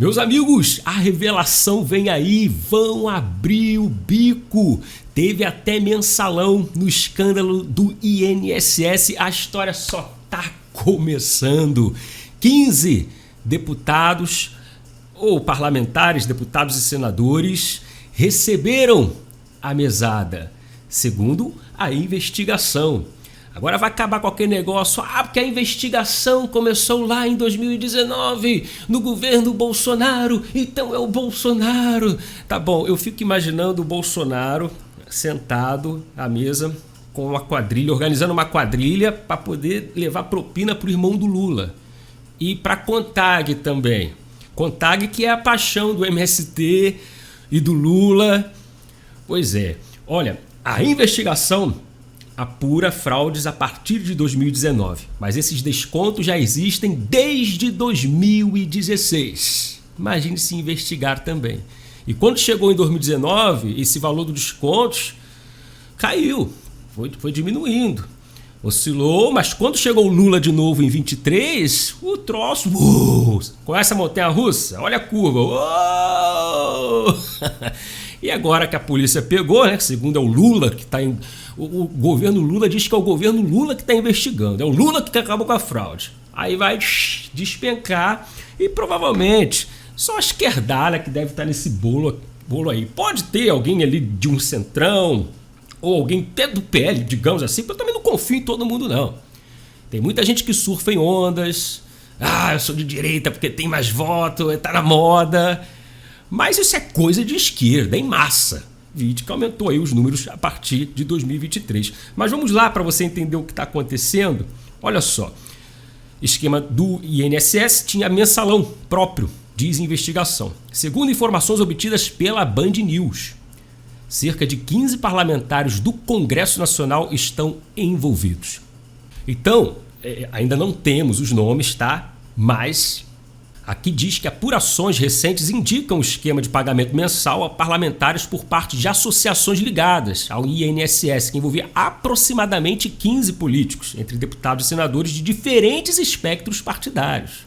Meus amigos, a revelação vem aí, vão abrir o bico. Teve até mensalão no escândalo do INSS, a história só tá começando. 15 deputados ou parlamentares, deputados e senadores receberam a mesada, segundo a investigação. Agora vai acabar qualquer negócio, porque a investigação começou lá em 2019, no governo Bolsonaro, então é o Bolsonaro. Tá bom, eu fico imaginando o Bolsonaro sentado à mesa com uma quadrilha, organizando uma quadrilha para poder levar propina pro irmão do Lula. E para CONTAG também. CONTAG que é a paixão do MST e do Lula. Pois é, olha, a investigação apura fraudes a partir de 2019, mas esses descontos já existem desde 2016. Imagine se investigar também. E quando chegou em 2019, esse valor dos descontos caiu, foi diminuindo, oscilou, mas quando chegou o Lula de novo em 23, o troço, conhece a montanha-russa? Olha a curva, E agora que a polícia pegou, né, segundo é o Lula que está em... O governo Lula diz que é o governo Lula que está investigando, é o Lula que acabou com a fraude. Aí vai despencar e provavelmente só a esquerdalha que deve estar nesse bolo aí. Pode ter alguém ali de um centrão ou alguém até do PL, digamos assim, porque eu também não confio em todo mundo não. Tem muita gente que surfa em ondas, eu sou de direita porque tem mais voto, tá na moda, mas isso é coisa de esquerda, em massa. Vídeo que aumentou aí os números a partir de 2023. Mas vamos lá para você entender o que está acontecendo. Olha só, esquema do INSS tinha mensalão próprio, diz investigação. Segundo informações obtidas pela Band News, cerca de 15 parlamentares do Congresso Nacional estão envolvidos. Então, ainda não temos os nomes, tá? Mas aqui diz que apurações recentes indicam o esquema de pagamento mensal a parlamentares por parte de associações ligadas ao INSS, que envolvia aproximadamente 15 políticos, entre deputados e senadores de diferentes espectros partidários.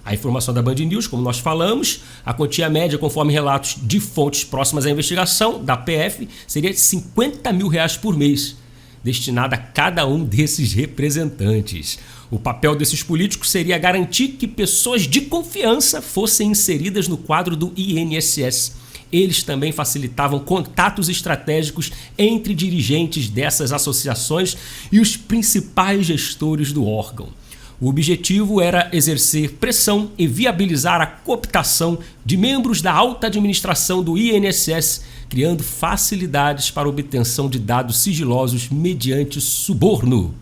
A informação da Band News, como nós falamos, a quantia média, conforme relatos de fontes próximas à investigação da PF, seria de R$50 mil por mês, destinada a cada um desses representantes. O papel desses políticos seria garantir que pessoas de confiança fossem inseridas no quadro do INSS. Eles também facilitavam contatos estratégicos entre dirigentes dessas associações e os principais gestores do órgão. O objetivo era exercer pressão e viabilizar a cooptação de membros da alta administração do INSS, criando facilidades para a obtenção de dados sigilosos mediante suborno.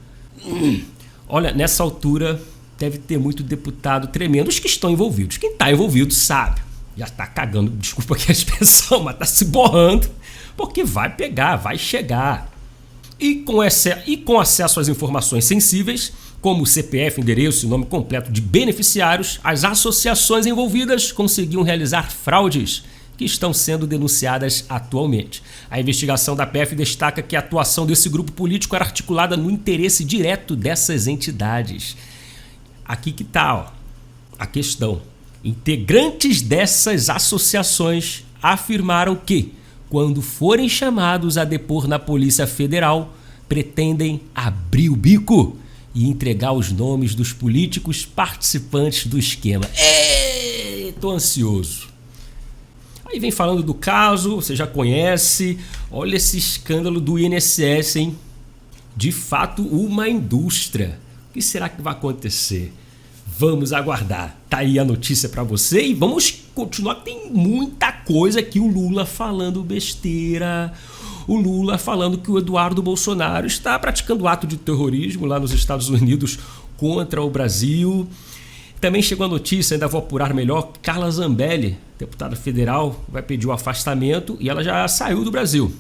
Olha, nessa altura deve ter muito deputado tremendo. Os que estão envolvidos, quem está envolvido sabe, já está cagando, desculpa aqui a expressão, mas está se borrando, porque vai pegar, vai chegar. E com acesso às informações sensíveis, como o CPF, endereço e nome completo de beneficiários, as associações envolvidas conseguiam realizar fraudes que estão sendo denunciadas atualmente. A investigação da PF destaca que a atuação desse grupo político era articulada no interesse direto dessas entidades. Aqui que está a questão. Integrantes dessas associações afirmaram que, quando forem chamados a depor na Polícia Federal, pretendem abrir o bico e entregar os nomes dos políticos participantes do esquema. Tô ansioso. Aí vem falando do caso, você já conhece, olha esse escândalo do INSS, hein? De fato, uma indústria. O que será que vai acontecer? Vamos aguardar. Tá aí a notícia para você e vamos continuar. Tem muita coisa aqui, o Lula falando besteira, o Lula falando que o Eduardo Bolsonaro está praticando ato de terrorismo lá nos Estados Unidos contra o Brasil. Também chegou a notícia, ainda vou apurar melhor, Carla Zambelli, deputada federal, vai pedir o afastamento e ela já saiu do Brasil.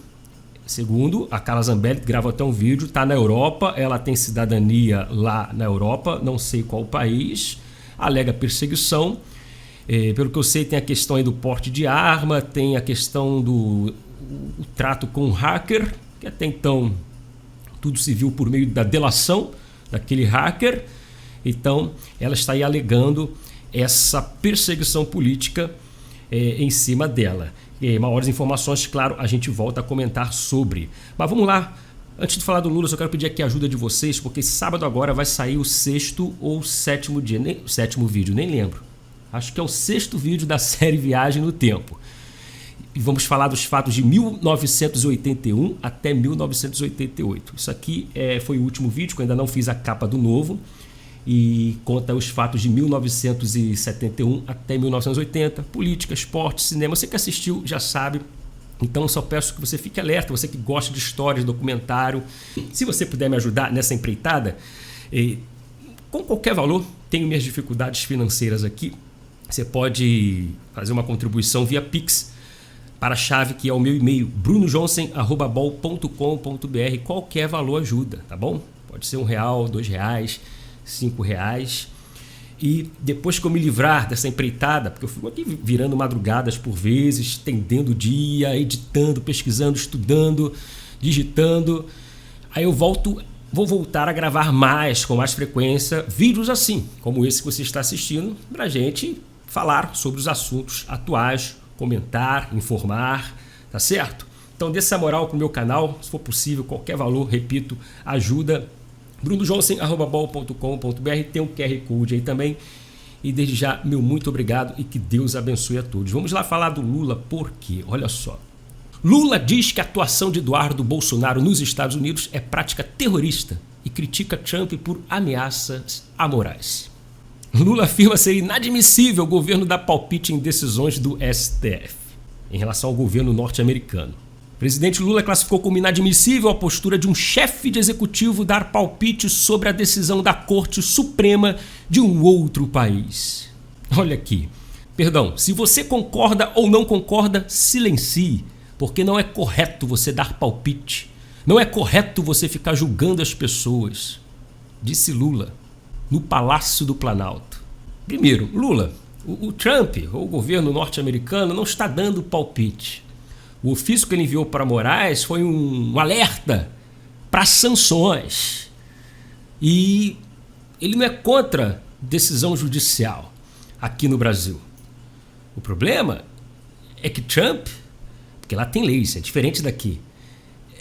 Segundo, a Carla Zambelli grava até um vídeo, está na Europa, ela tem cidadania lá na Europa, não sei qual país, alega perseguição. Pelo que eu sei, tem a questão aí do porte de arma, tem a questão do trato com o hacker, que até então tudo se viu por meio da delação daquele hacker. Então, ela está aí alegando essa perseguição política em cima dela. E maiores informações, claro, a gente volta a comentar sobre. Mas vamos lá. Antes de falar do Lula, só quero pedir aqui a ajuda de vocês, porque sábado agora vai sair o 6º ou 7º dia, o 7º vídeo, nem lembro. Acho que é o 6º vídeo da série Viagem no Tempo. E vamos falar dos fatos de 1981 até 1988. Isso aqui foi o último vídeo, que eu ainda não fiz a capa do novo. E conta os fatos de 1971 até 1980. Política, esporte, cinema. Você que assistiu já sabe. Então eu só peço que você fique alerta, você que gosta de histórias, documentário. Se você puder me ajudar nessa empreitada, com qualquer valor, tenho minhas dificuldades financeiras aqui. Você pode fazer uma contribuição via Pix para a chave que é o meu e-mail, brunojonsen@bol.com.br. Qualquer valor ajuda, tá bom? Pode ser R$1, R$2, R$5. E depois que eu me livrar dessa empreitada, porque eu fico aqui virando madrugadas por vezes, estendendo o dia, editando, pesquisando, estudando, digitando, aí eu vou voltar a gravar com mais frequência, vídeos assim, como esse que você está assistindo, para a gente falar sobre os assuntos atuais, comentar, informar, tá certo? Então dê essa moral pro meu canal, se for possível, qualquer valor, repito, ajuda. brunojonsen@bol.com.br, tem um QR Code aí também. E desde já, meu muito obrigado e que Deus abençoe a todos. Vamos lá falar do Lula, porque, olha só. Lula diz que a atuação de Eduardo Bolsonaro nos Estados Unidos é prática terrorista e critica Trump por ameaças a Moraes. Lula afirma ser inadmissível o governo dar palpite em decisões do STF em relação ao governo norte-americano. O presidente Lula classificou como inadmissível a postura de um chefe de executivo dar palpite sobre a decisão da Corte Suprema de um outro país. Olha aqui. Perdão, se você concorda ou não concorda, silencie, porque não é correto você dar palpite. Não é correto você ficar julgando as pessoas, disse Lula no Palácio do Planalto. Primeiro, Lula, o Trump, ou o governo norte-americano, não está dando palpite. O ofício que ele enviou para Moraes foi um alerta para sanções. E ele não é contra decisão judicial aqui no Brasil. O problema é que Trump, porque lá tem leis, é diferente daqui,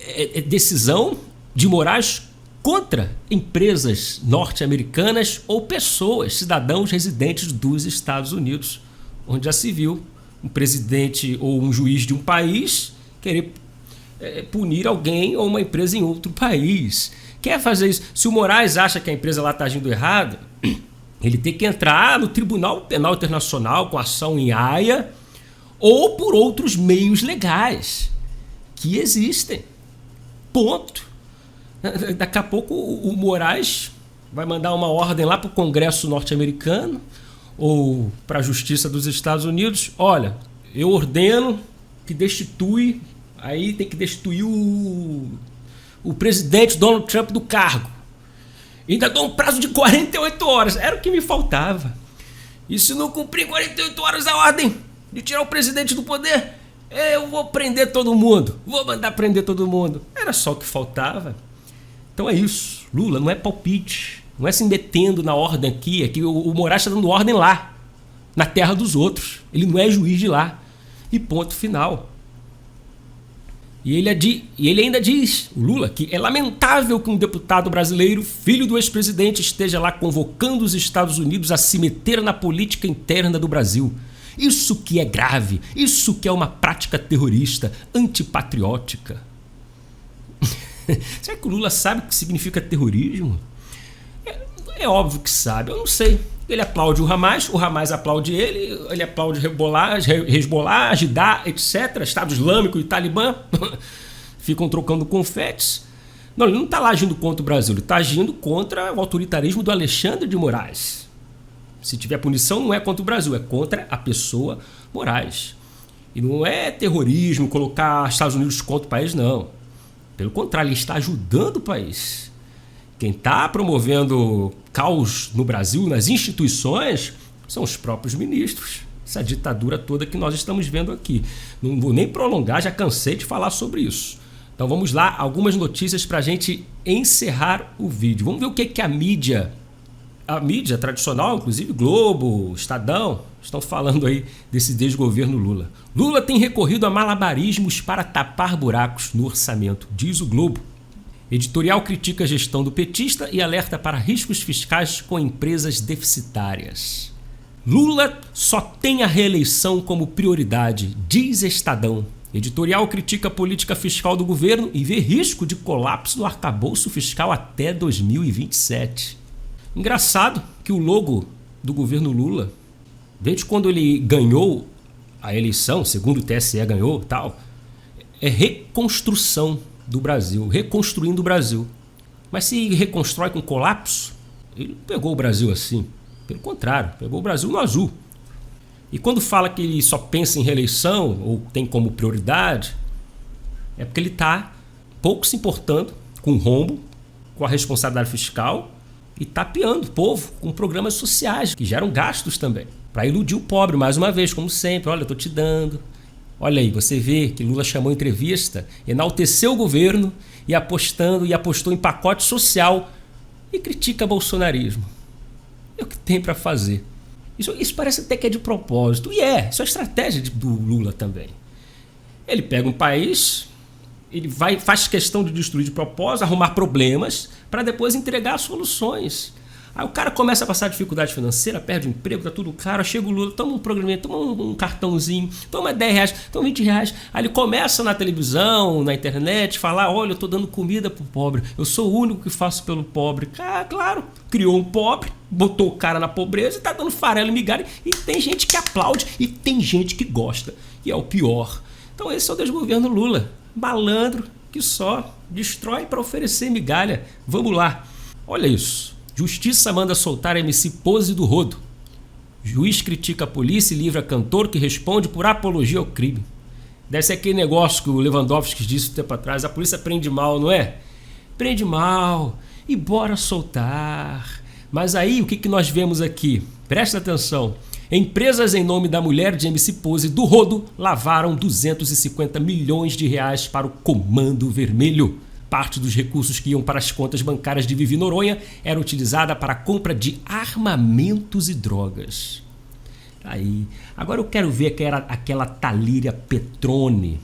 é decisão de Moraes contra empresas norte-americanas ou pessoas, cidadãos residentes dos Estados Unidos, onde já se viu um presidente ou um juiz de um país querer punir alguém ou uma empresa em outro país. Quer fazer isso? Se o Moraes acha que a empresa lá está agindo errado, ele tem que entrar no Tribunal Penal Internacional com ação em Haia ou por outros meios legais que existem. Ponto. Daqui a pouco o Moraes vai mandar uma ordem lá para o Congresso norte-americano ou para a Justiça dos Estados Unidos. Olha, eu ordeno que destitui, aí tem que destituir o presidente Donald Trump do cargo. Ainda dou um prazo de 48 horas. Era o que me faltava. E se não cumprir 48 horas a ordem de tirar o presidente do poder, eu vou prender todo mundo. Vou mandar prender todo mundo. Era só o que faltava. Então é isso. Lula não é palpite. Não é se metendo na ordem aqui. É que o Moraes está dando ordem lá, na terra dos outros. Ele não é juiz de lá. E ponto final. E ele ainda diz, o Lula, que é lamentável que um deputado brasileiro, filho do ex-presidente, esteja lá convocando os Estados Unidos a se meter na política interna do Brasil. Isso que é grave. Isso que é uma prática terrorista, antipatriótica. Será que o Lula sabe o que significa terrorismo? É óbvio que sabe, eu não sei. Ele aplaude o Hamas aplaude ele aplaude Hezbollah, Jidá, etc. Estado Islâmico e Talibã ficam trocando confetes. Não, ele não está lá agindo contra o Brasil, ele está agindo contra o autoritarismo do Alexandre de Moraes. Se tiver punição, não é contra o Brasil, é contra a pessoa Moraes. E não é terrorismo colocar os Estados Unidos contra o país, não. Pelo contrário, ele está ajudando o país. Quem está promovendo caos no Brasil, nas instituições, são os próprios ministros. Essa ditadura toda que nós estamos vendo aqui. Não vou nem prolongar, já cansei de falar sobre isso. Então vamos lá, algumas notícias para a gente encerrar o vídeo. Vamos ver o que a mídia a mídia tradicional, inclusive Globo, Estadão, estão falando aí desse desgoverno Lula. Lula tem recorrido a malabarismos para tapar buracos no orçamento, diz o Globo. Editorial critica a gestão do petista e alerta para riscos fiscais com empresas deficitárias. Lula só tem a reeleição como prioridade, diz Estadão. Editorial critica a política fiscal do governo e vê risco de colapso do arcabouço fiscal até 2027. Engraçado que o logo do governo Lula, desde quando ele ganhou a eleição, segundo o TSE ganhou e tal, é reconstrução do Brasil, reconstruindo o Brasil. Mas se reconstrói com colapso, ele não pegou o Brasil assim. Pelo contrário, pegou o Brasil no azul. E quando fala que ele só pensa em reeleição, ou tem como prioridade, é porque ele está pouco se importando com o rombo, com a responsabilidade fiscal e tapeando o povo com programas sociais que geram gastos também, para iludir o pobre mais uma vez, como sempre. Olha, eu estou te dando. Olha aí, você vê que Lula chamou em entrevista, enalteceu o governo e apostou em pacote social e critica bolsonarismo. É o que tem para fazer. Isso parece até que é de propósito. E isso é estratégia do Lula também. Ele pega um país, ele faz questão de destruir de propósito, arrumar problemas, para depois entregar soluções. Aí o cara começa a passar dificuldade financeira, perde o emprego, tá tudo caro, chega o Lula, toma um programinha, toma um cartãozinho, toma 10 reais, toma 20 reais. Aí ele começa na televisão, na internet, falar, olha, eu tô dando comida pro pobre, eu sou o único que faço pelo pobre. Ah, claro, criou um pobre, botou o cara na pobreza e tá dando farelo e migalha. E tem gente que aplaude e tem gente que gosta. E é o pior. Então esse é o desgoverno Lula. Malandro que só destrói para oferecer migalha. Vamos lá. Olha isso. Justiça manda soltar MC Pose do Rodo. Juiz critica a polícia e livra cantor que responde por apologia ao crime. Deve ser aquele negócio que o Lewandowski disse um tempo atrás. A polícia prende mal, não é? Prende mal. E bora soltar. Mas aí o que nós vemos aqui? Presta atenção. Empresas em nome da mulher de MC Pose do Rodo lavaram 250 milhões de reais para o Comando Vermelho. Parte dos recursos que iam para as contas bancárias de Vivi Noronha era utilizada para a compra de armamentos e drogas. Aí, agora eu quero ver que era aquela Talíria Petrone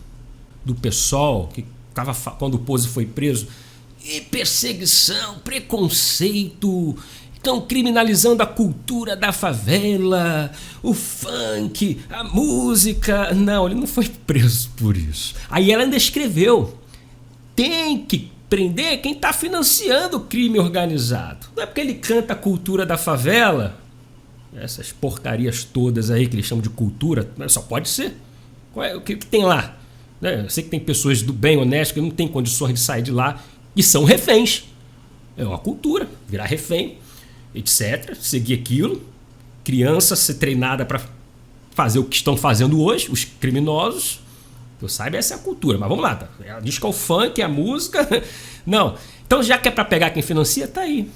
do PSOL, que estava quando o Pose foi preso. E perseguição, preconceito, estão criminalizando a cultura da favela, o funk, a música. Não, ele não foi preso por isso. Aí ela ainda escreveu. Tem que prender quem está financiando o crime organizado. Não é porque ele canta a cultura da favela, essas porcarias todas aí que eles chamam de cultura, só pode ser. O que tem lá? Eu sei que tem pessoas do bem, honestas, que não têm condições de sair de lá e são reféns. É uma cultura, virar refém, etc. Seguir aquilo. Criança ser treinada para fazer o que estão fazendo hoje, os criminosos. Eu saiba, essa é a cultura, mas vamos lá. Tá? Ela diz que é o funk, é a música. Não. Então, já que é para pegar quem financia, tá aí.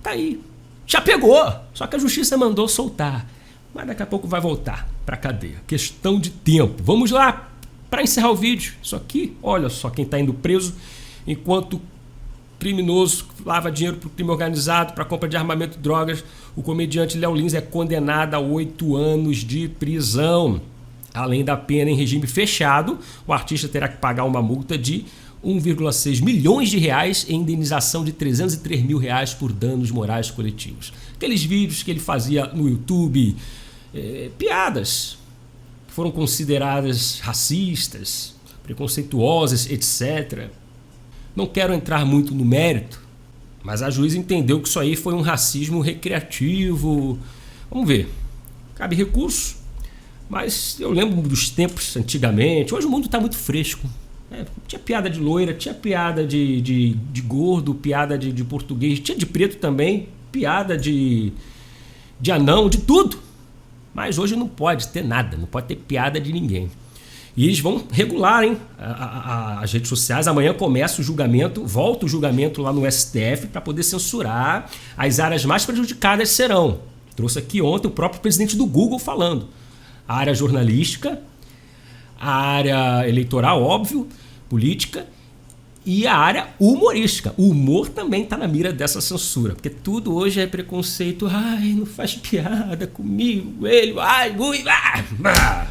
Tá aí. Já pegou. Só que a justiça mandou soltar. Mas daqui a pouco vai voltar para cadeia. Questão de tempo. Vamos lá para encerrar o vídeo. Isso aqui, olha só quem está indo preso enquanto criminoso lava dinheiro para o crime organizado, para compra de armamento e drogas. O comediante Léo Lins é condenado a 8 anos de prisão. Além da pena em regime fechado, o artista terá que pagar uma multa de 1,6 milhões de reais e indenização de 303 mil reais por danos morais coletivos. Aqueles vídeos que ele fazia no YouTube, piadas que foram consideradas racistas, preconceituosas, etc. Não quero entrar muito no mérito, mas a juíza entendeu que isso aí foi um racismo recreativo. Vamos ver. Cabe recurso. Mas eu lembro dos tempos antigamente. Hoje o mundo está muito fresco. Tinha piada de loira, tinha piada de gordo, piada de português, tinha de preto também, piada de anão, de tudo. Mas hoje não pode ter nada, não pode ter piada de ninguém. E eles vão regular, hein? As redes sociais. Amanhã começa o julgamento, volta o julgamento lá no STF para poder censurar. As áreas mais prejudicadas serão. Trouxe aqui ontem o próprio presidente do Google falando. A área jornalística, a área eleitoral, óbvio, política e a área humorística. O humor também está na mira dessa censura, porque tudo hoje é preconceito. Ai, não faz piada comigo, ele, ai, ui, ah.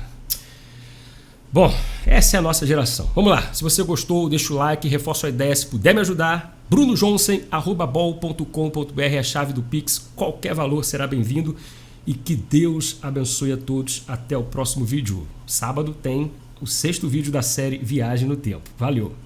Bom, essa é a nossa geração. Vamos lá, se você gostou, deixa o like, reforça a ideia, se puder me ajudar, brunojonsen@bol.com.br é a chave do Pix, qualquer valor será bem-vindo e que Deus abençoe a todos. Até o próximo vídeo. Sábado tem o 6º vídeo da série Viagem no Tempo. Valeu!